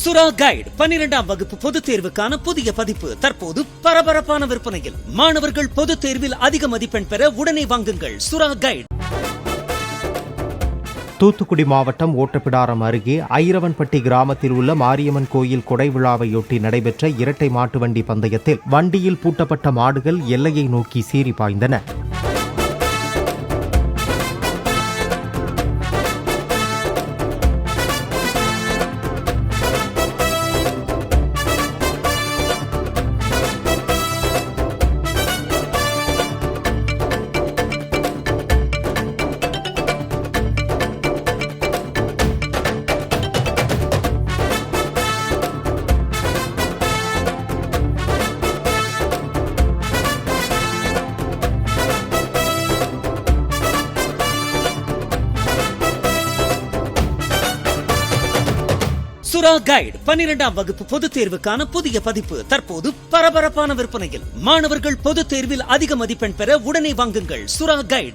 சுறா கைடு 12ஆம் வகுப்பு பொதுத் தேர்வுக்கான புதிய பதிப்பு தற்போது பரபரப்பான விற்பனையில். மாணவர்கள் பொதுத் தேர்வில் அதிக மதிப்பெண் பெற உடனே வாங்குங்கள் சுறா கைடு. தூத்துக்குடி மாவட்டம் ஓட்டப்பிடாரம் அருகே ஐரவன்பட்டி கிராமத்தில் உள்ள மாரியம்மன் கோயில் கொடை விழாவையொட்டி நடைபெற்ற இரட்டை மாட்டு வண்டி பந்தயத்தில் வண்டியில் பூட்டப்பட்ட மாடுகள் எல்லையை நோக்கி சீறி பாய்ந்தன. சுறா கைடு 12ஆம் வகுப்பு பொதுத் தேர்வுக்கான புதிய பதிப்பு தற்போது பரபரப்பான விற்பனையில். மாணவர்கள் பொதுத் தேர்வில் அதிக மதிப்பெண் பெற உடனே வாங்குங்கள் சுறா கைடு.